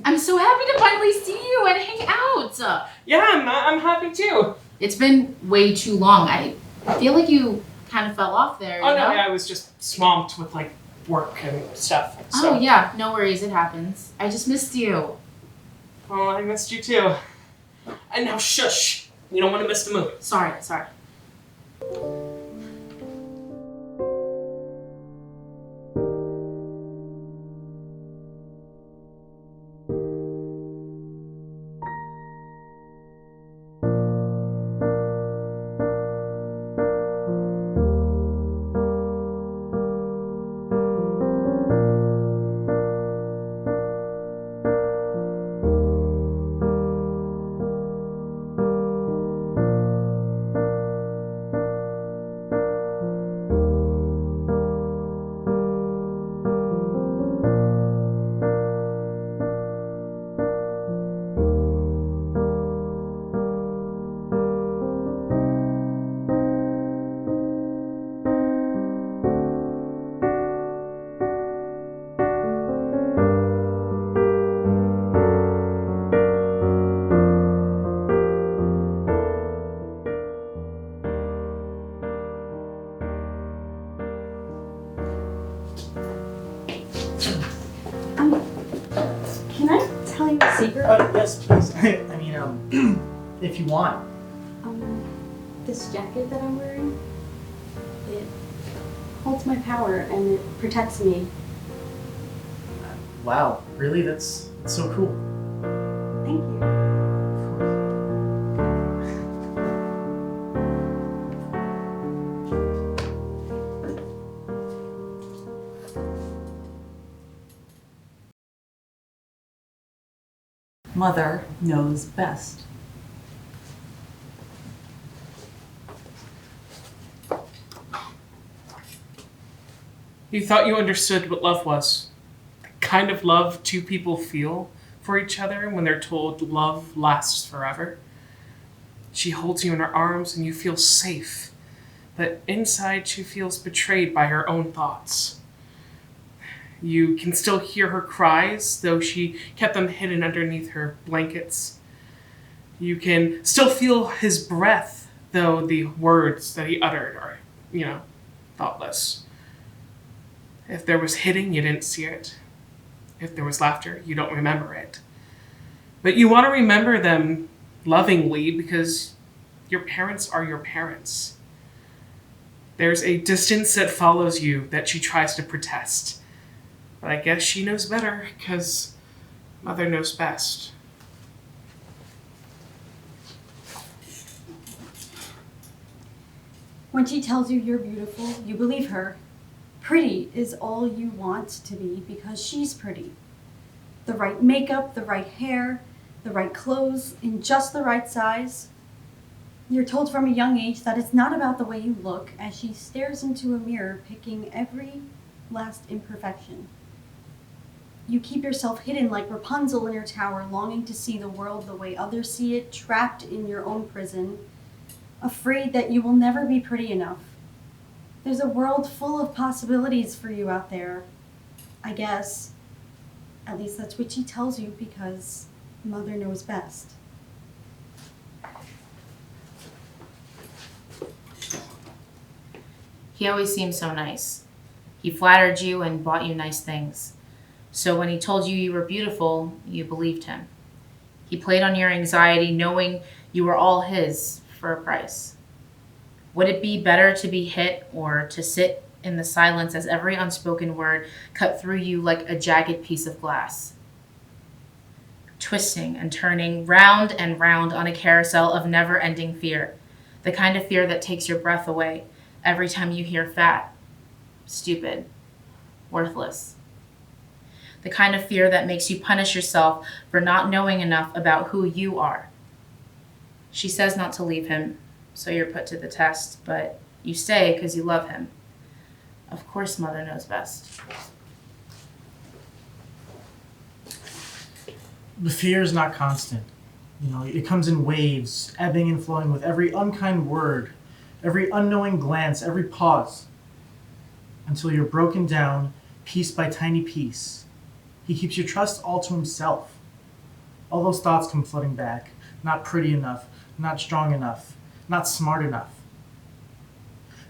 I'm so happy to finally see you and hang out. Yeah, I'm happy too. It's been way too long. I feel like you kind of fell off there. Oh, you know? no, yeah, I was just swamped with, like, work and stuff. So. Oh, yeah, no worries, it happens. I just missed you. Oh, I missed you too. And now shush. We don't want to miss the movie. Sorry. Can I tell you a secret? Yes, please. I mean, if you want. This jacket that I'm wearing, it holds my power and it protects me. Wow, really? That's so cool. Thank you. Mother knows best. You thought you understood what love was. The kind of love two people feel for each other when they're told love lasts forever. She holds you in her arms and you feel safe, but inside she feels betrayed by her own thoughts. You can still hear her cries, though she kept them hidden underneath her blankets. You can still feel his breath, though the words that he uttered are, thoughtless. If there was hitting, you didn't see it. If there was laughter, you don't remember it. But you want to remember them lovingly because your parents are your parents. There's a distance that follows you that she tries to protest. But I guess she knows better because Mother knows best. When she tells you you're beautiful, you believe her. Pretty is all you want to be because she's pretty. The right makeup, the right hair, the right clothes, in just the right size. You're told from a young age that it's not about the way you look as she stares into a mirror picking every last imperfection. You keep yourself hidden like Rapunzel in your tower, longing to see the world the way others see it, trapped in your own prison, afraid that you will never be pretty enough. There's a world full of possibilities for you out there, I guess. At least that's what she tells you because Mother knows best. He always seemed so nice. He flattered you and bought you nice things. So when he told you you were beautiful, you believed him. He played on your anxiety, knowing you were all his for a price. Would it be better to be hit or to sit in the silence as every unspoken word cut through you like a jagged piece of glass? Twisting and turning round and round on a carousel of never-ending fear, the kind of fear that takes your breath away every time you hear fat, stupid, worthless. The kind of fear that makes you punish yourself for not knowing enough about who you are. She says not to leave him, so you're put to the test, but you stay because you love him. Of course, Mother knows best. The fear is not constant. It comes in waves, ebbing and flowing with every unkind word, every unknowing glance, every pause, until you're broken down piece by tiny piece. He keeps your trust all to himself. All those thoughts come flooding back. Not pretty enough, not strong enough, not smart enough.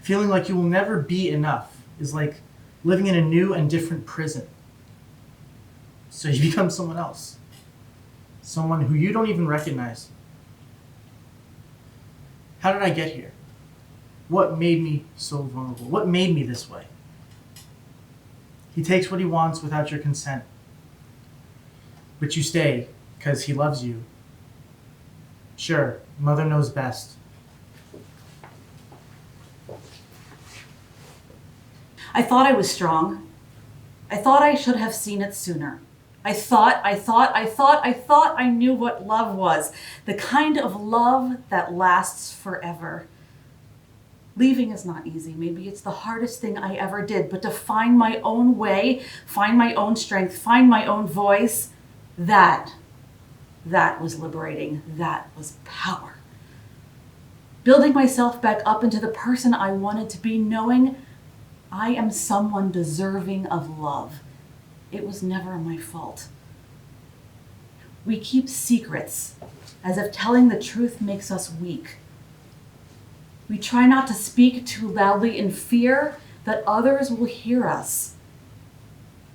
Feeling like you will never be enough is like living in a new and different prison. So you become someone else. Someone who you don't even recognize. How did I get here? What made me so vulnerable? What made me this way? He takes what he wants without your consent. But you stay because he loves you. Sure, mother knows best. I thought I was strong. I thought I should have seen it sooner. I thought I knew what love was. The kind of love that lasts forever. Leaving is not easy. Maybe it's the hardest thing I ever did, but to find my own way, find my own strength, find my own voice, that was liberating. That was power. Building myself back up into the person I wanted to be, knowing I am someone deserving of love. It was never my fault. We keep secrets as if telling the truth makes us weak. We try not to speak too loudly in fear that others will hear us.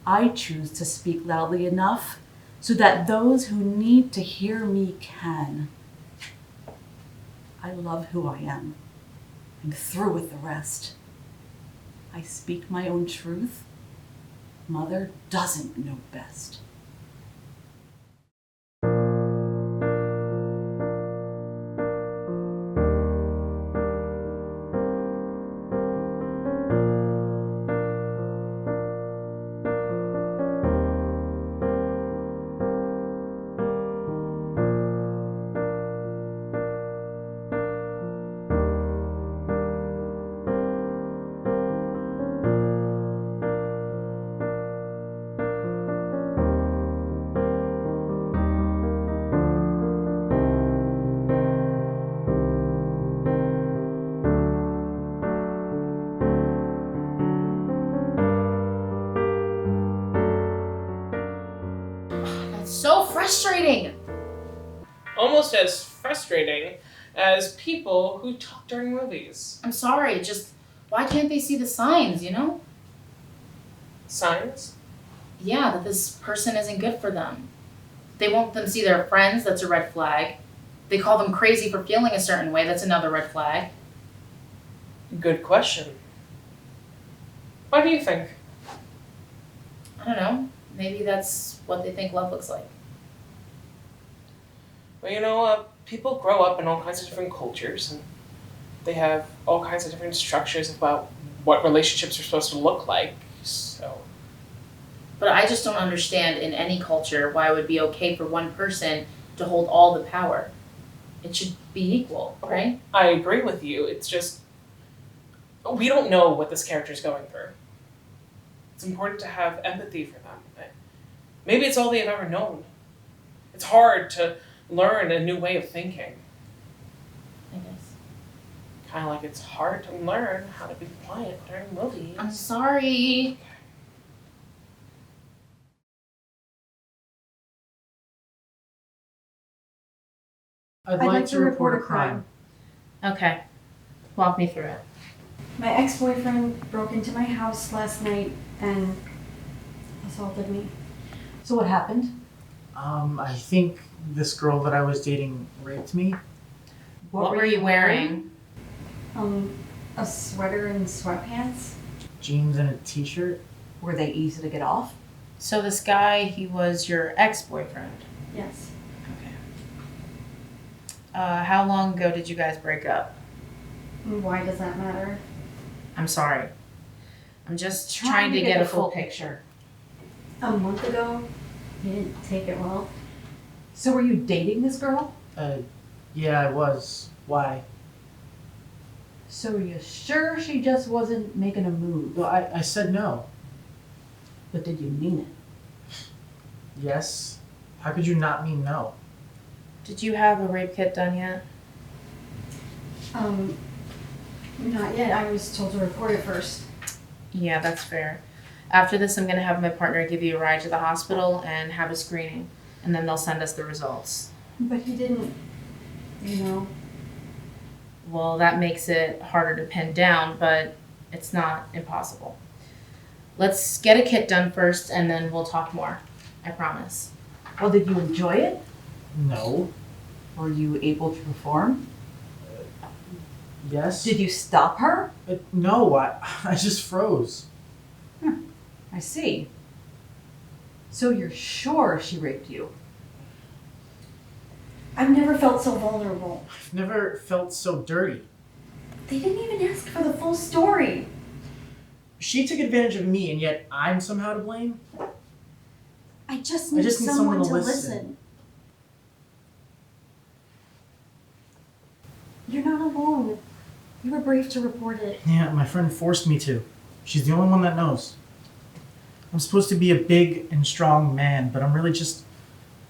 I choose to speak loudly enough so that those who need to hear me can. I love who I am. I'm through with the rest. I speak my own truth. Mother doesn't know best. So frustrating. Almost as frustrating as people who talk during movies. I'm sorry, just why can't they see the signs, you know? Signs? Yeah, that this person isn't good for them. They won't them see their friends, that's a red flag. They call them crazy for feeling a certain way, that's another red flag. Good question. Why do you think? I don't know. Maybe that's what they think love looks like. Well, you know, people grow up in all kinds of different cultures, and they have all kinds of different structures about what relationships are supposed to look like, so... But I just don't understand in any culture why it would be okay for one person to hold all the power. It should be equal, right? I agree with you, it's just... We don't know what this character's going through. It's important to have empathy for them. Maybe it's all they've ever known. It's hard to learn a new way of thinking. I guess. Kind of like it's hard to learn how to be quiet during movies. I'm sorry. I'd like to report a crime. Okay. Walk me through it. My ex-boyfriend broke into my house last night and assaulted me. So what happened? I think this girl that I was dating raped me. What were you wearing? A sweater and sweatpants. Jeans and a t-shirt. Were they easy to get off? So this guy, he was your ex-boyfriend. Yes. Okay. How long ago did you guys break up? Why does that matter? I'm sorry. I'm just trying to get a full picture. A month ago, he didn't take it well. So were you dating this girl? Yeah, I was. Why? So are you sure she just wasn't making a move? Well, I said no. But did you mean it? Yes. How could you not mean no? Did you have a rape kit done yet? Not yet. I was told to report it first. Yeah, that's fair. After this, I'm going to have my partner give you a ride to the hospital and have a screening. and then they'll send us the results. But he didn't, Well, that makes it harder to pin down, but it's not impossible. Let's get a kit done first, and then we'll talk more. I promise. Well, did you enjoy it? No. Were you able to perform? Yes. Did you stop her? No, I just froze. I see. So you're sure she raped you? I've never felt so vulnerable. I've never felt so dirty. They didn't even ask for the full story. She took advantage of me, and yet I'm somehow to blame? I just need someone to listen. You're not alone. You were brave to report it. Yeah, my friend forced me to. She's the only one that knows. I'm supposed to be a big and strong man, but I'm really just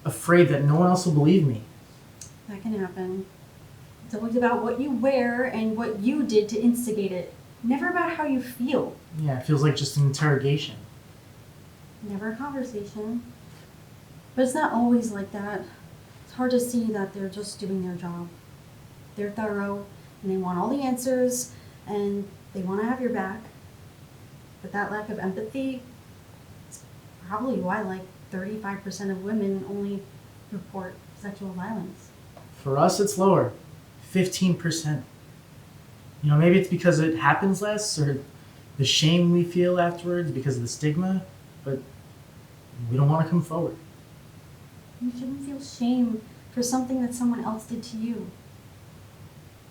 afraid that no one else will believe me. That can happen. It's always about what you wear and what you did to instigate it. Never about how you feel. Yeah, it feels like just an interrogation. Never a conversation. But it's not always like that. It's hard to see that they're just doing their job. They're thorough, and they want all the answers, and they want to have your back. But that lack of empathy is probably why like 35% of women only report sexual violence. For us, it's lower. 15%. Maybe it's because it happens less, or the shame we feel afterwards because of the stigma, but we don't want to come forward. You shouldn't feel shame for something that someone else did to you.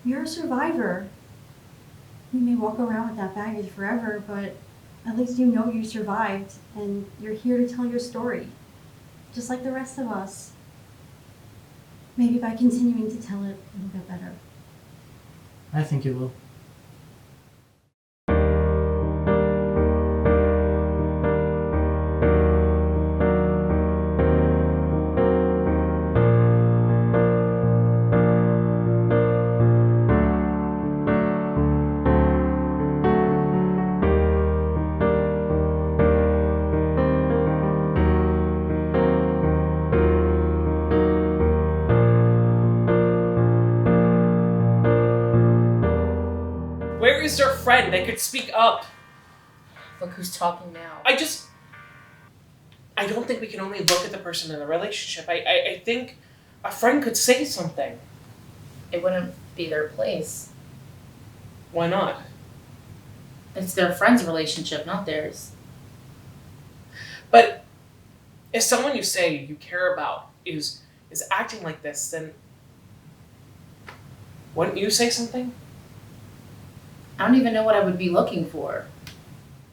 You're a survivor. You may walk around with that baggage forever, but at least you know you survived, and you're here to tell your story, just like the rest of us. Maybe by continuing to tell it, it'll get better. I think it will. Where is their friend that could speak up? Look who's talking now. I don't think we can only look at the person in the relationship. I think a friend could say something. It wouldn't be their place. Why not? It's their friend's relationship, not theirs. But if someone you say you care about is acting like this, then wouldn't you say something? I don't even know what I would be looking for.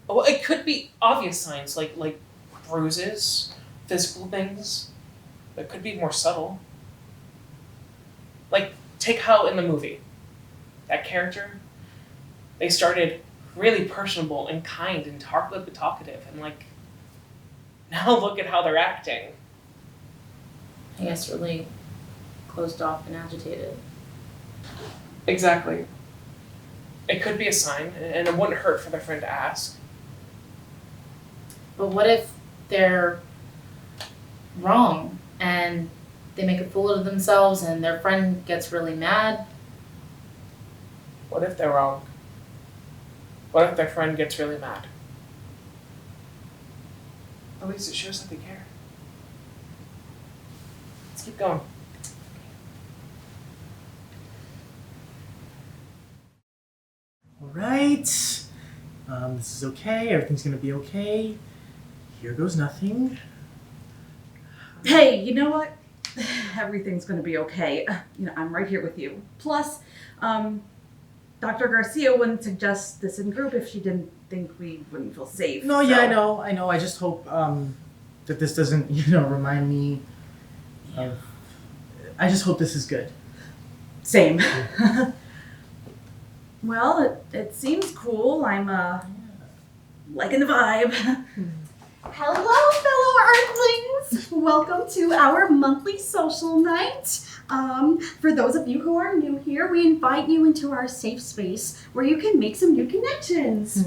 Well, it could be obvious signs like bruises, physical things. It could be more subtle. Like, take how in the movie, that character, they started really personable and kind and talkative, and now look at how they're acting. I guess really closed off and agitated. Exactly. It could be a sign, and it wouldn't hurt for their friend to ask. But what if they're wrong and they make a fool of themselves and their friend gets really mad? What if they're wrong? What if their friend gets really mad? At least it shows that they care. Let's keep going. Alright. This is okay. Everything's gonna be okay. Here goes nothing. Hey, you know what? Everything's going to be okay. I'm right here with you. Plus, Dr. Garcia wouldn't suggest this in group if she didn't think we wouldn't feel safe. No, yeah, I know. I just hope that this doesn't, remind me of... I just hope this is good. Same. Well, it seems cool. I'm, liking the vibe. Hello, fellow Earthlings! friends! Welcome to our monthly social night. For those of you who are new here, we invite you into our safe space where you can make some new connections.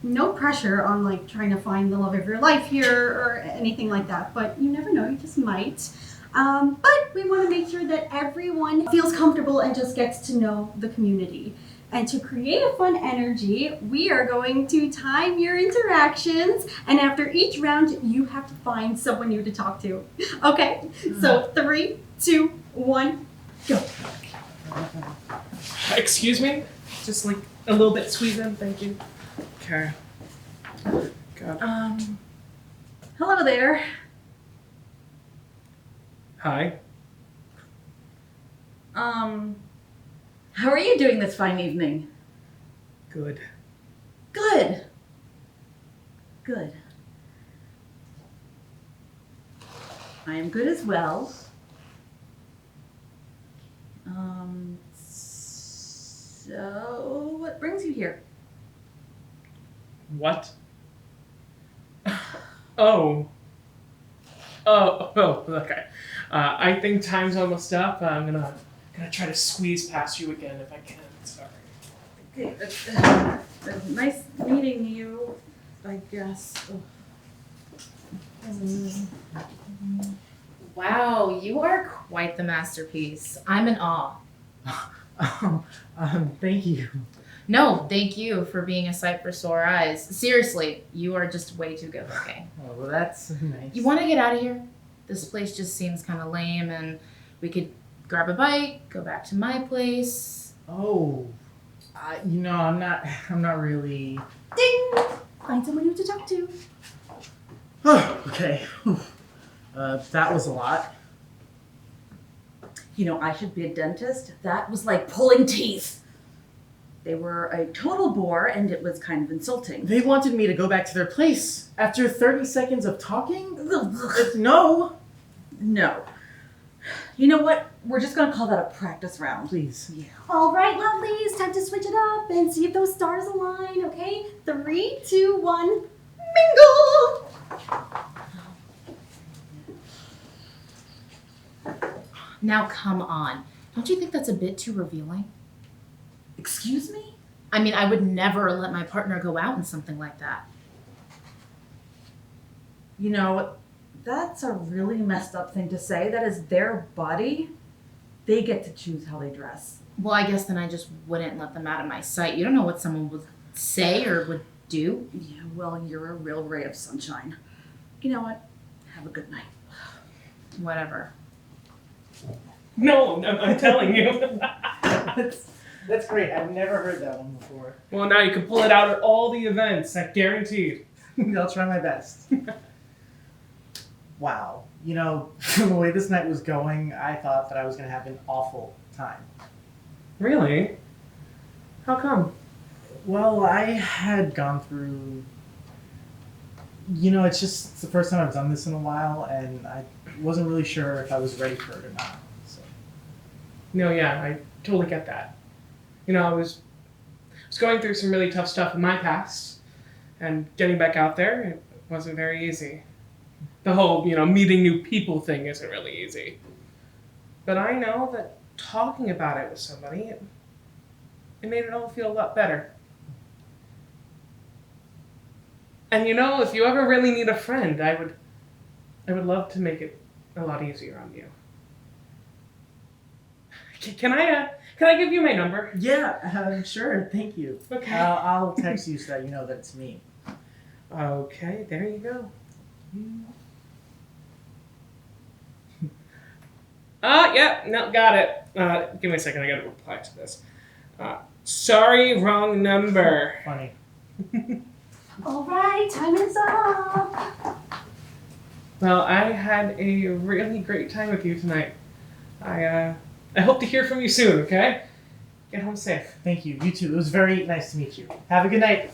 No pressure on like trying to find the love of your life here or anything like that, but you never know, you just might. But we want to make sure that everyone feels comfortable and just gets to know the community. And to create a fun energy, we are going to time your interactions, and after each round, you have to find someone new to talk to. Okay, so 3, 2, 1, go. Excuse me? Just like a little bit squeeze in, thank you. Okay. God. Hello there. Hi. How are you doing this fine evening? Good. Good. Good. I am good as well. So what brings you here? What? Oh, okay. I think time's almost up. I'm gonna try to squeeze past you again if I can. Sorry. Okay, nice meeting you, I guess. Wow, you are quite the masterpiece. I'm in awe. Thank you. No, thank you for being a sight for sore eyes. Seriously, you are just way too good looking. Oh, well, that's nice. You want to get out of here? This place just seems kind of lame, and we could grab a bite, go back to my place. Oh, I'm not really. Ding! Find someone new to talk to. Okay. That was a lot. You know, I should be a dentist. That was like pulling teeth. They were a total bore, and it was kind of insulting. They wanted me to go back to their place after 30 seconds of talking? No. No. You know what? We're just gonna call that a practice round. Please. Yeah. All right, lovelies, time to switch it up and see if those stars align, okay? 3, 2, 1, mingle! Now come on. Don't you think that's a bit too revealing? Excuse me? I mean, I would never let my partner go out in something like that. You know, that's a really messed up thing to say. That is their body. They get to choose how they dress. Well, I guess then I just wouldn't let them out of my sight. You don't know what someone would say or would do. Yeah, well, you're a real ray of sunshine. You know what? Have a good night. Whatever. No, I'm telling you. That's great. I've never heard that one before. Well, now you can pull it out at all the events. I guaranteed. I'll try my best. Wow. From the way this night was going, I thought that I was going to have an awful time. Really? How come? Well, I had gone through... it's the first time I've done this in a while, and I wasn't really sure if I was ready for it or not. So. No, yeah, I totally get that. I was going through some really tough stuff in my past, and getting back out there, it wasn't very easy. The whole, meeting new people thing isn't really easy. But I know that talking about it with somebody, it made it all feel a lot better. And if you ever really need a friend, I would love to make it a lot easier on you. Can I give you my number? Yeah, sure. Thank you. Okay. I'll text you so that you know that it's me. Okay, there you go. Yeah, no, got it. Give me a second, I gotta reply to this. Sorry, wrong number. Funny. All right, time is up. Well, I had a really great time with you tonight. I hope to hear from you soon, okay? Get home safe. Thank you. You too. It was very nice to meet you. Have a good night.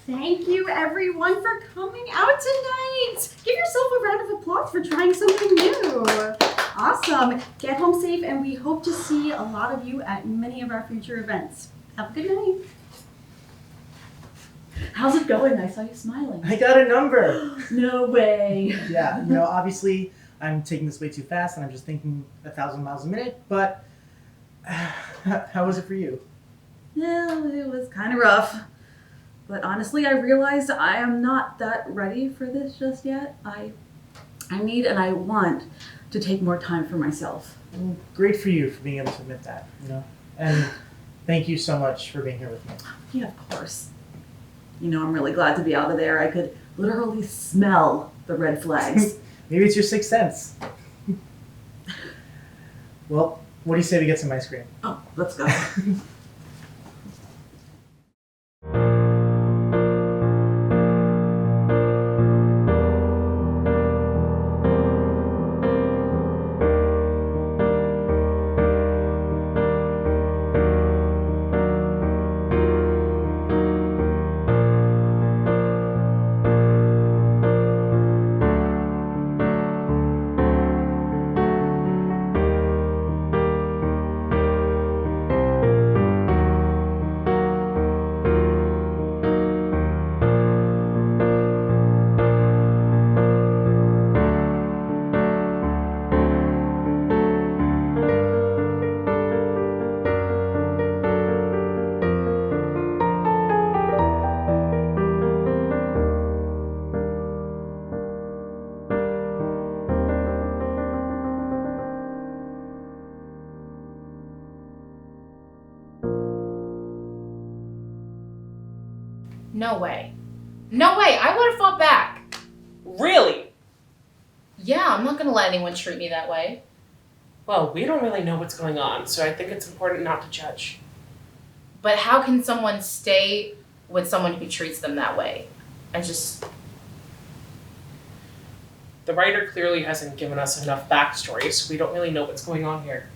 Thank you, everyone, for coming out tonight. Give yourself a round of applause for trying something new. Awesome. Get home safe, and we hope to see a lot of you at many of our future events. Have a good night. How's it going? I saw you smiling. I got a number. No way. Yeah, obviously I'm taking this way too fast and I'm just thinking 1,000 miles a minute, but how was it for you? Yeah, it was kind of rough. But honestly, I realized I am not that ready for this just yet. I need and I want to take more time for myself. Well, great for you for being able to admit that, And thank you so much for being here with me. Yeah, of course. I'm really glad to be out of there. I could literally smell the red flags. Maybe it's your sixth sense. Well, what do you say we get some ice cream? Oh, let's go. No way. No way. I would have fought back. Really? Yeah, I'm not going to let anyone treat me that way. Well, we don't really know what's going on, so I think it's important not to judge. But how can someone stay with someone who treats them that way? The writer clearly hasn't given us enough backstory, so we don't really know what's going on here.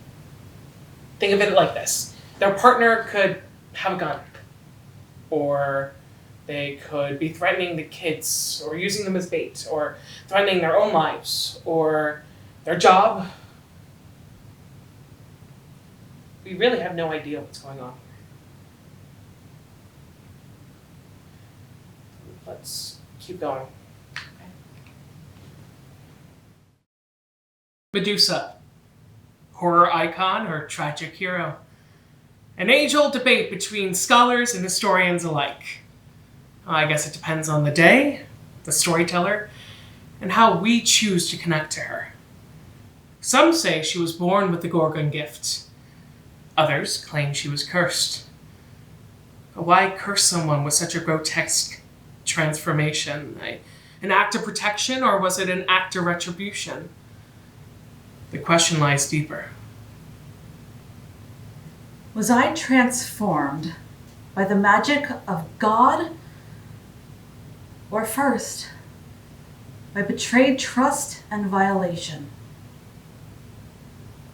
Think of it like this. Their partner could have a gun. Or they could be threatening the kids, or using them as bait, or threatening their own lives, or their job. We really have no idea what's going on. Let's keep going. Medusa, horror icon or tragic hero? An age-old debate between scholars and historians alike. I guess it depends on the day, the storyteller, and how we choose to connect to her. Some say she was born with the Gorgon gift. Others claim she was cursed. But why curse someone with such a grotesque transformation? An act of protection, or was it an act of retribution? The question lies deeper. Was I transformed by the magic of God? Or first, by betrayed trust and violation?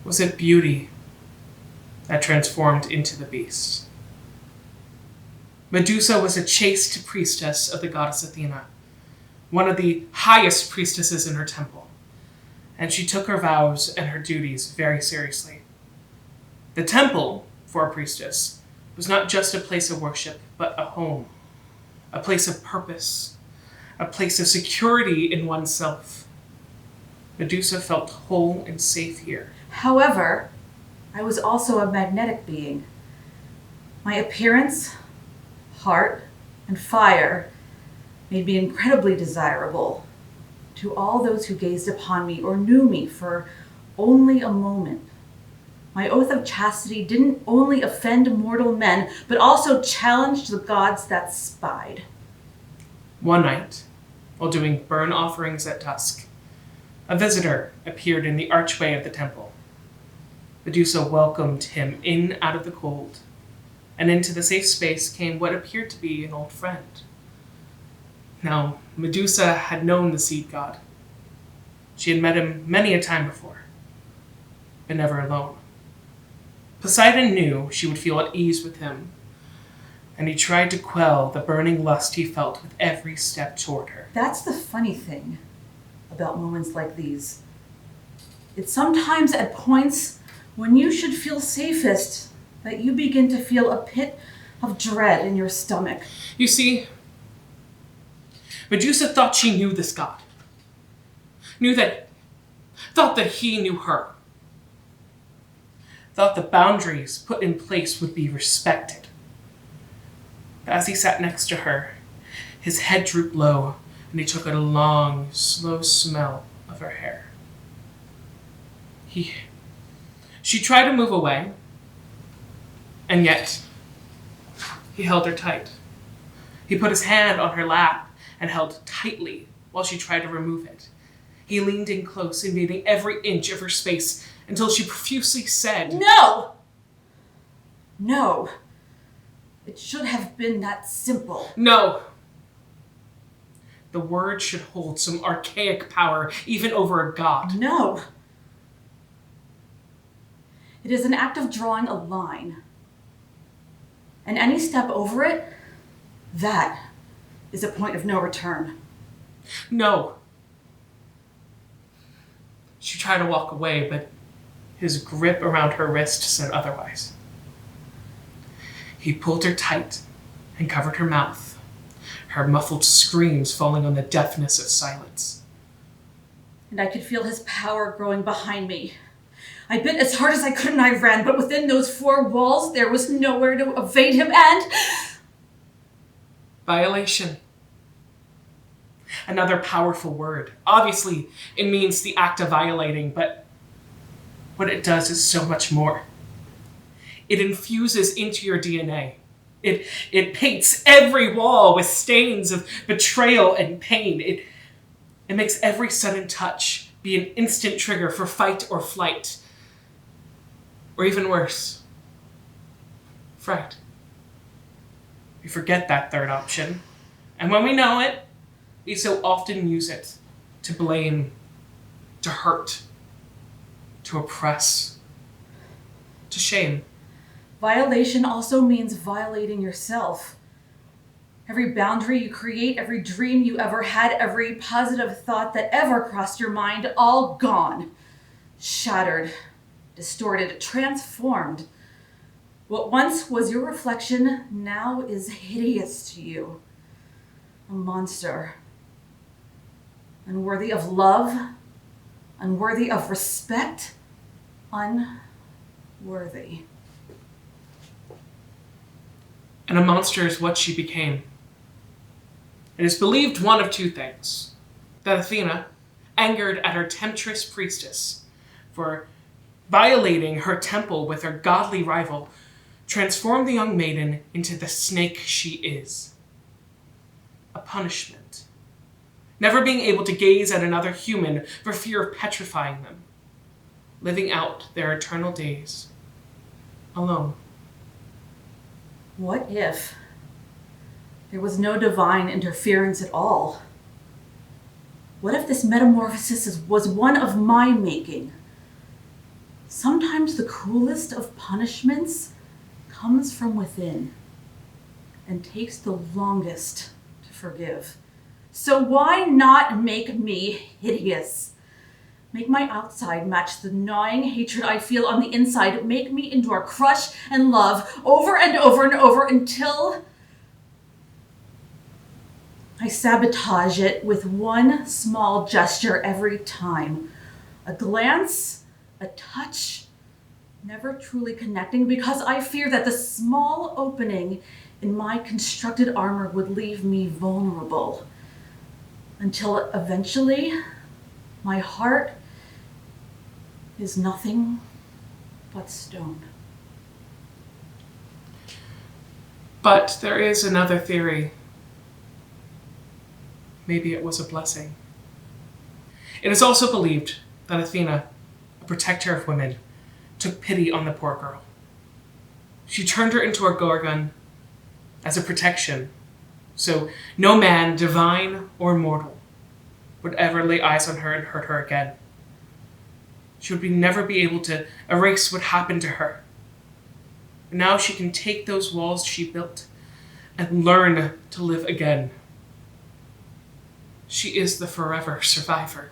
Was it beauty that transformed into the beast? Medusa was a chaste priestess of the goddess Athena, one of the highest priestesses in her temple, and she took her vows and her duties very seriously. The temple, for a priestess, was not just a place of worship, but a home, a place of purpose, a place of security in oneself. Medusa felt whole and safe here. However, I was also a magnetic being. My appearance, heart, and fire made me incredibly desirable to all those who gazed upon me or knew me for only a moment. My oath of chastity didn't only offend mortal men, but also challenged the gods that spied. One night, while doing burn offerings at dusk, a visitor appeared in the archway of the temple. Medusa welcomed him in out of the cold, and into the safe space came what appeared to be an old friend. Now, Medusa had known the seed god. She had met him many a time before, but never alone. Poseidon knew she would feel at ease with him, and he tried to quell the burning lust he felt with every step toward her. That's the funny thing about moments like these. It's sometimes at points when you should feel safest that you begin to feel a pit of dread in your stomach. You see, Medusa thought she knew this god. Thought that he knew her. Thought the boundaries put in place would be respected. But as he sat next to her, his head drooped low, and he took a long, slow smell of her hair. She tried to move away, and yet he held her tight. He put his hand on her lap and held tightly while she tried to remove it. He leaned in close, invading every inch of her space until she profusely said, No! No. It should have been that simple. No. The word should hold some archaic power, even over a god. No. It is an act of drawing a line. And any step over it, that is a point of no return. No. She tried to walk away, but his grip around her wrist said otherwise. He pulled her tight and covered her mouth, her muffled screams falling on the deafness of silence. And I could feel his power growing behind me. I bit as hard as I could and I ran, but within those four walls there was nowhere to evade him and... Violation. Another powerful word. Obviously, it means the act of violating, but what it does is so much more. It infuses into your DNA. It paints every wall with stains of betrayal and pain. It makes every sudden touch be an instant trigger for fight or flight. Or even worse, fright. We forget that third option. And when we know it, we so often use it to blame, to hurt, to oppress, to shame. Violation also means violating yourself. Every boundary you create, every dream you ever had, every positive thought that ever crossed your mind, all gone. Shattered, distorted, transformed. What once was your reflection now is hideous to you. A monster. Unworthy of love, unworthy of respect, unworthy. And a monster is what she became. It is believed one of two things. That Athena, angered at her temptress priestess for violating her temple with her godly rival, transformed the young maiden into the snake she is. A punishment. Never being able to gaze at another human for fear of petrifying them. Living out their eternal days alone. What if there was no divine interference at all? What if this metamorphosis was one of my making? Sometimes the cruelest of punishments comes from within and takes the longest to forgive. So why not make me hideous? Make my outside match the gnawing hatred I feel on the inside. Make me endure crush and love over and over and over until I sabotage it with one small gesture every time. A glance, a touch, never truly connecting because I fear that the small opening in my constructed armor would leave me vulnerable. Until eventually, my heart is nothing but stone. But there is another theory. Maybe it was a blessing. It is also believed that Athena, a protector of women, took pity on the poor girl. She turned her into a gorgon as a protection, so no man, divine or mortal, would ever lay eyes on her and hurt her again. She would never be able to erase what happened to her. And now she can take those walls she built and learn to live again. She is the forever survivor.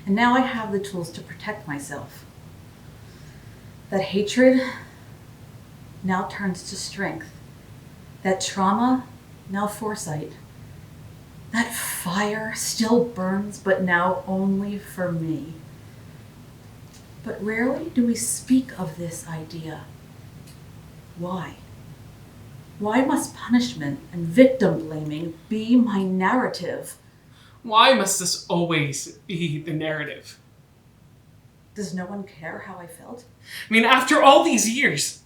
And now I have the tools to protect myself. That hatred now turns to strength. That trauma, now foresight. That fire still burns, but now only for me. But rarely do we speak of this idea. Why? Why must punishment and victim blaming be my narrative? Why must this always be the narrative? Does no one care how I felt? I mean, after all these years,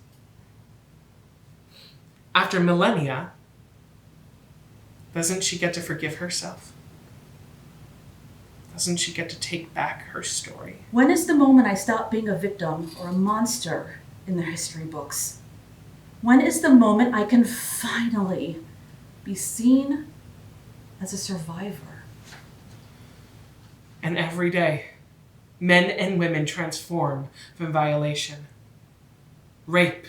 after millennia, doesn't she get to forgive herself? Doesn't she get to take back her story? When is the moment I stop being a victim or a monster in the history books? When is the moment I can finally be seen as a survivor? And every day, men and women transform from violation. Rape,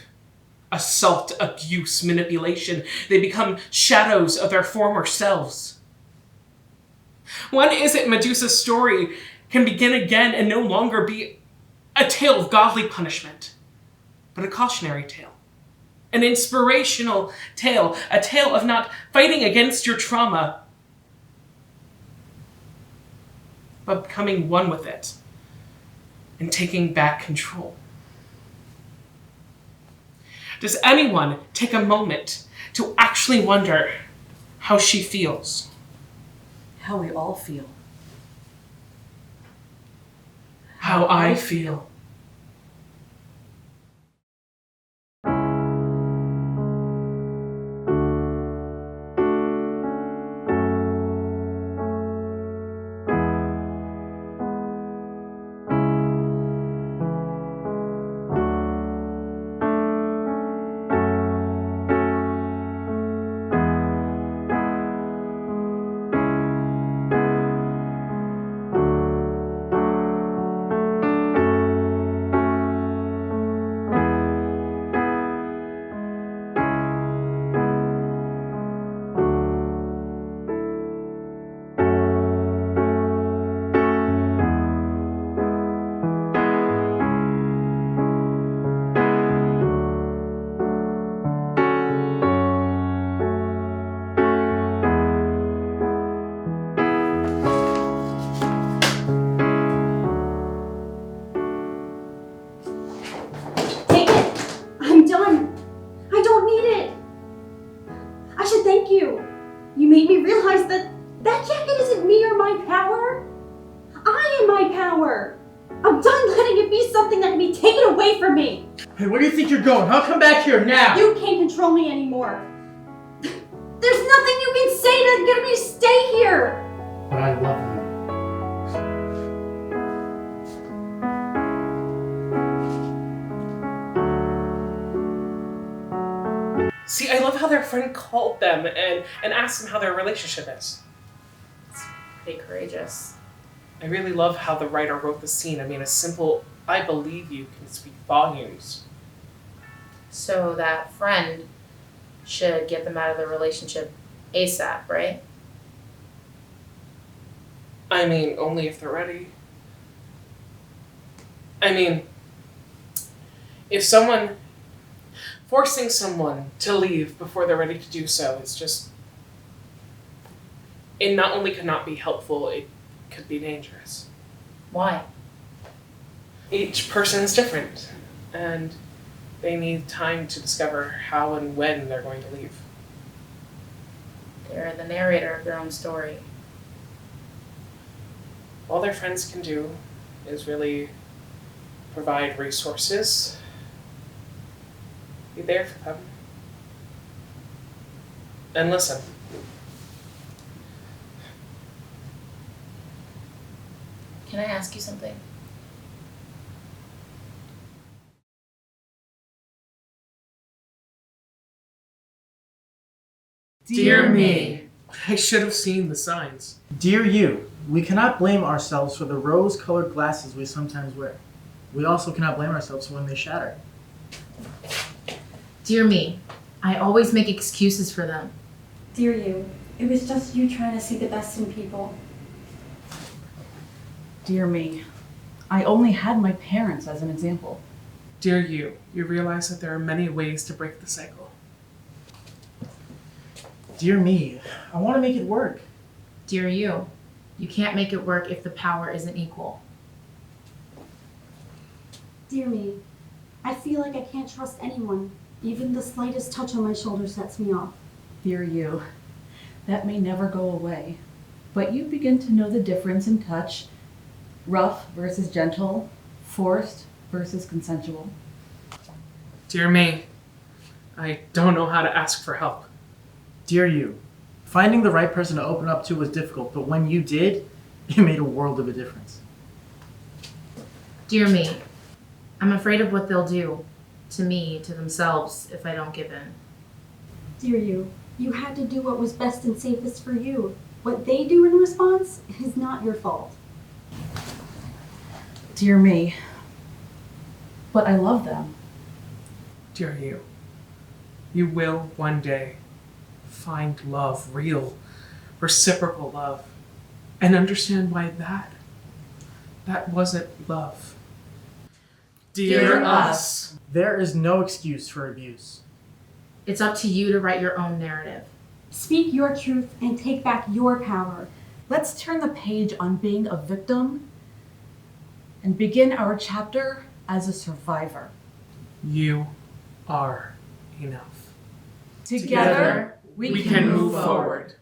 assault, abuse, manipulation. They become shadows of their former selves. When is it Medusa's story can begin again and no longer be a tale of godly punishment, but a cautionary tale? An inspirational tale, a tale of not fighting against your trauma, but becoming one with it and taking back control. Does anyone take a moment to actually wonder how she feels? How we all feel. How I feel. Thank you. You made me realize that that jacket isn't me or my power. I am my power. I'm done letting it be something that can be taken away from me. Hey, where do you think you're going? I'll come back here now. You can't control me anymore. There's nothing you can say to get me to stay here. But I love you. See, I love how their friend called them and asked them how their relationship is. It's pretty courageous. I really love how the writer wrote the scene. I mean, a simple, I believe you can speak volumes. So that friend should get them out of the relationship ASAP, right? I mean, only if they're ready. I mean, if forcing someone to leave before they're ready to do so is just, it not only could not be helpful, it could be dangerous. Why? Each person is different, and they need time to discover how and when they're going to leave. They're the narrator of their own story. All their friends can do is really provide resources, be there for them, and listen. Can I ask you something? Dear me, I should have seen the signs. Dear you, we cannot blame ourselves for the rose-colored glasses we sometimes wear. We also cannot blame ourselves when they shatter. Dear me, I always make excuses for them. Dear you, it was just you trying to see the best in people. Dear me, I only had my parents as an example. Dear you realize that there are many ways to break the cycle. Dear me, I want to make it work. Dear you can't make it work if the power isn't equal. Dear me, I feel like I can't trust anyone. Even the slightest touch on my shoulder sets me off. Dear you, that may never go away, but you begin to know the difference in touch, rough versus gentle, forced versus consensual. Dear me, I don't know how to ask for help. Dear you, finding the right person to open up to was difficult, but when you did, it made a world of a difference. Dear me, I'm afraid of what they'll do to me, to themselves, if I don't give in. Dear you had to do what was best and safest for you. What they do in response is not your fault. Dear me, but I love them. Dear you will one day find love, real, reciprocal love, and understand why that wasn't love. Dear us. There is no excuse for abuse. It's up to you to write your own narrative. Speak your truth and take back your power. Let's turn the page on being a victim and begin our chapter as a survivor. You are enough. Together, we can move forward.